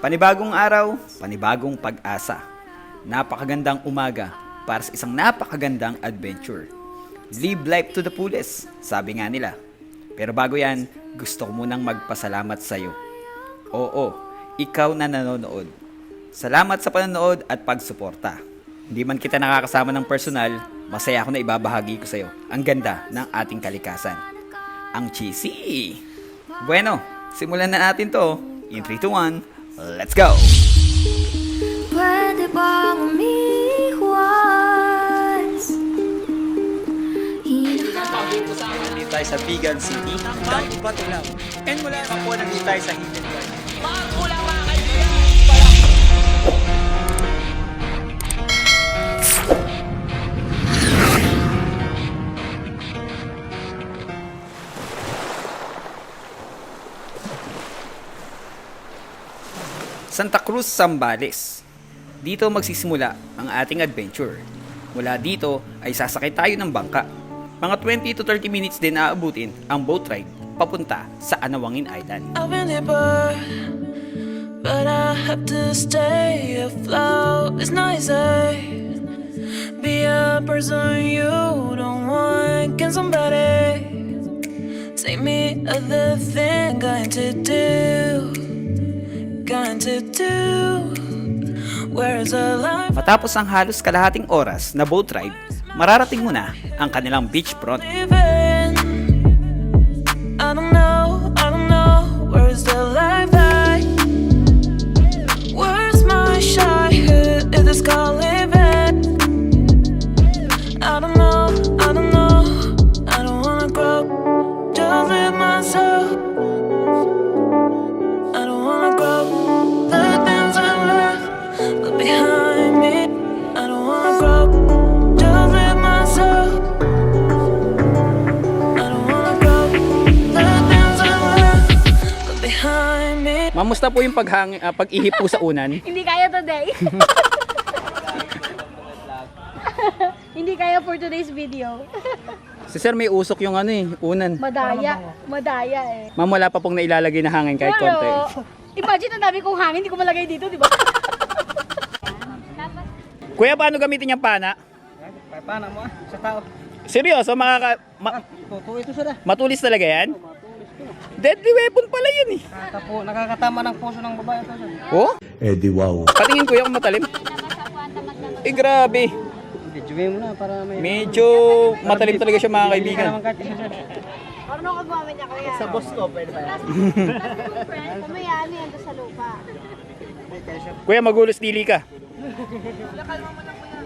Panibagong araw, panibagong pag-asa. Napakagandang umaga para sa isang napakagandang adventure. Live life to the fullest, sabi nga nila. Pero bago yan, gusto ko munang magpasalamat sa iyo. Oo, ikaw na nanonood. Salamat sa panonood at pagsuporta. Hindi man kita nakakasama ng personal, masaya ako na ibabahagi ko sa iyo ang ganda ng ating kalikasan. Ang cheesy! Bueno, simulan na natin to. In 3, 2, 1, let's go! Pwede bang umiwas? Nandito tayo sa Vegan City. Dahil ba ito lang? And mula naman po nandito tayo sa Hidden Garden. Magkulang mga kaibigan! Santa Cruz, Zambales. Dito magsisimula ang ating adventure. Mula dito ay sasakay tayo ng bangka. Mga 20 to 30 minutes din aabutin ang boat ride papunta sa Anawangin Island. I've been there, but I have to stay afloat. It's not easy. Be a person you don't want. Can somebody take me other thing going to do? Matapos ang halos kalahating oras na boat ride, mararating mo na ang kanilang beachfront. I don't know, where's the life at? Where's my childhood? Is this called living? I don't know, I don't wanna grow. Just live myself. I don't wanna grow. The things I left behind me. I don't wanna grow. Just live myself. I don't wanna grow. The things I left behind me. Mamusta po yung pag-ihip po sa unan? Hindi kaya today. Hindi kaya for today's video. Si sir may usok yung unan. Madaya eh. Ma'am, wala pa pong nailalagay na hangin kahit konti. Pero, imagine ang dami kong hangin, hindi ko malagay dito, di ba? Kuya, paano gamitin yung pana? Paano mo sa tao? Seryoso, Totoo ito sir. matulis talaga yan? Deadly weapon pala yun eh. Nakakatama ng puso ng babae ito sir. Oh? Di wow. Patingin kuya kung matalim. Eh grabe. Videoin mo na para may... Medyo matalim talaga siya mga kaibigan. Marunong ka gumamit niya, kuya. Sa boss ko, pwede ba yan? Pamayaan yan doon sa lupa. Kuya, magulos dili ka.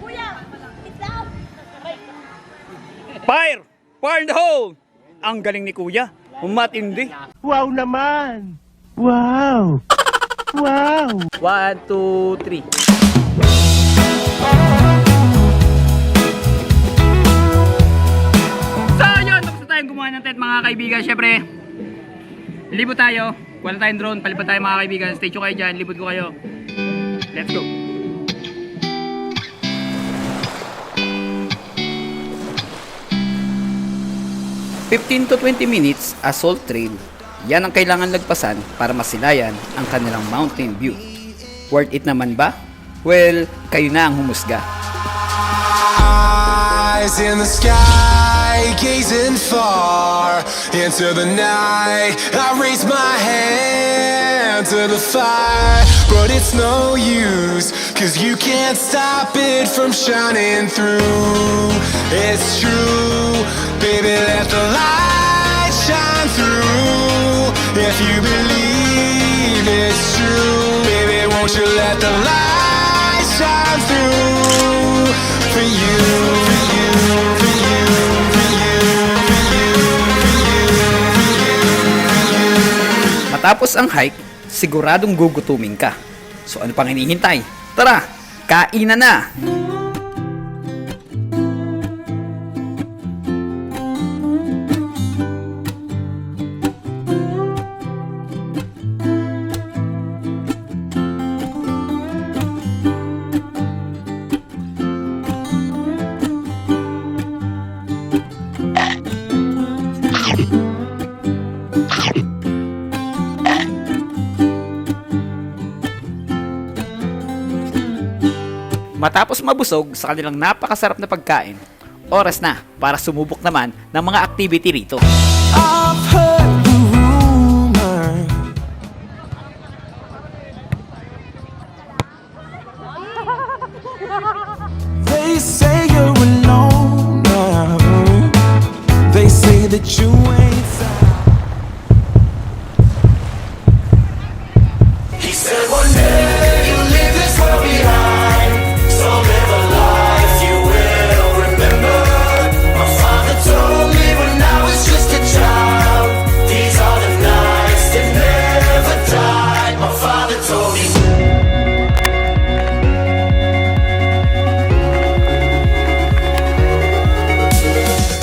Kuya, it's down! Fire! Fire in the hole! Ang galing ni kuya. Matindi. Wow naman! Wow! Wow! 1, 2, 3. Tayong gumawa ng tent mga kaibigan. Syempre, libot tayo. Wala tayong drone. Palipad tayo mga kaibigan. Stay tuned kayo dyan. Libot ko kayo. Let's go. "15 to 20 minutes assault trail. Yan ang kailangan lagpasan para masilayan ang kanilang mountain view. Worth it naman ba? Well, kayo na ang humusga. Eyes in the sky, gazing far into the night. I raise my hand to the fire, but it's no use, 'cause you can't stop it from shining through. It's true, baby, let the light shine through. If you believe it's true, baby, won't you let the light shine through for you. Matapos ang hike, siguradong gugutumin ka. So ano pang hinihintay? Tara, kainan na! Matapos mabusog sa kanilang napakasarap na pagkain, oras na para sumubok naman ng mga activity rito. I've heard the rumor. They say you're alone now. They say that you ain't found. He said one day you'll leave this world behind, so live a life you will remember. My father told me when I was just a child, these are the nights that never die. My father told me.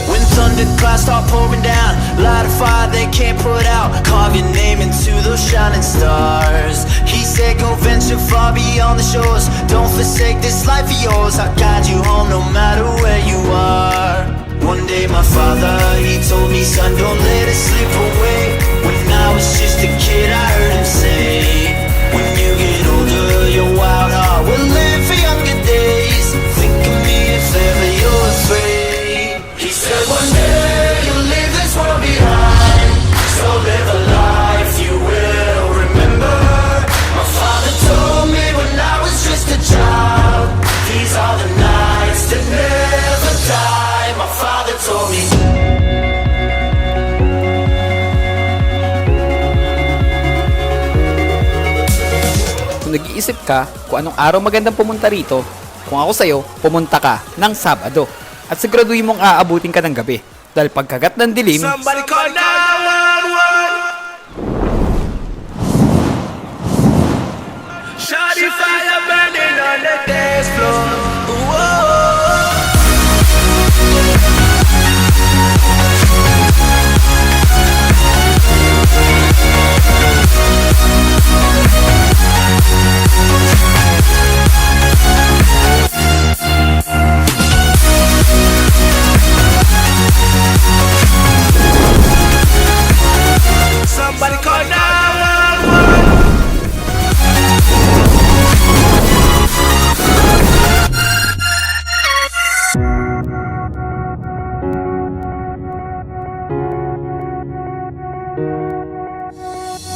When thunderclouds start pouring down, light a fire they can't put out, carve your name into those shining stars. He said go venture far beyond the shores, don't forsake this life of yours. I'll guide you home no matter where you are. One day my father, he told me, son, don't let it slip away. When I was just a kid I heard him say, when you get older your wild heart will live for younger days. Think of me if ever you're afraid. He said one day you'll leave this world behind, so live a life you will remember. My father told me when I was just a child, these are the nights that never die. My father told me. Kung nag-iisip ka kung anong araw magandang pumunta rito, kung ako sa'yo, pumunta ka ng Sabado. At siguraduhin mong aabutin ka ng gabi. Dahil pagkagat ng dilim, Somebody call 911. Shawty fire burning on the dance floor. Whoa. Somebody call 911.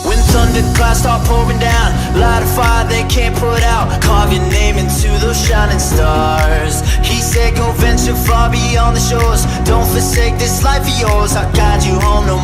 When thunderclouds start pouring down, light a fire they can't put out, carve your name into those shining stars. He said go venture far beyond the shores, don't forsake this life of yours. I'll guide you home no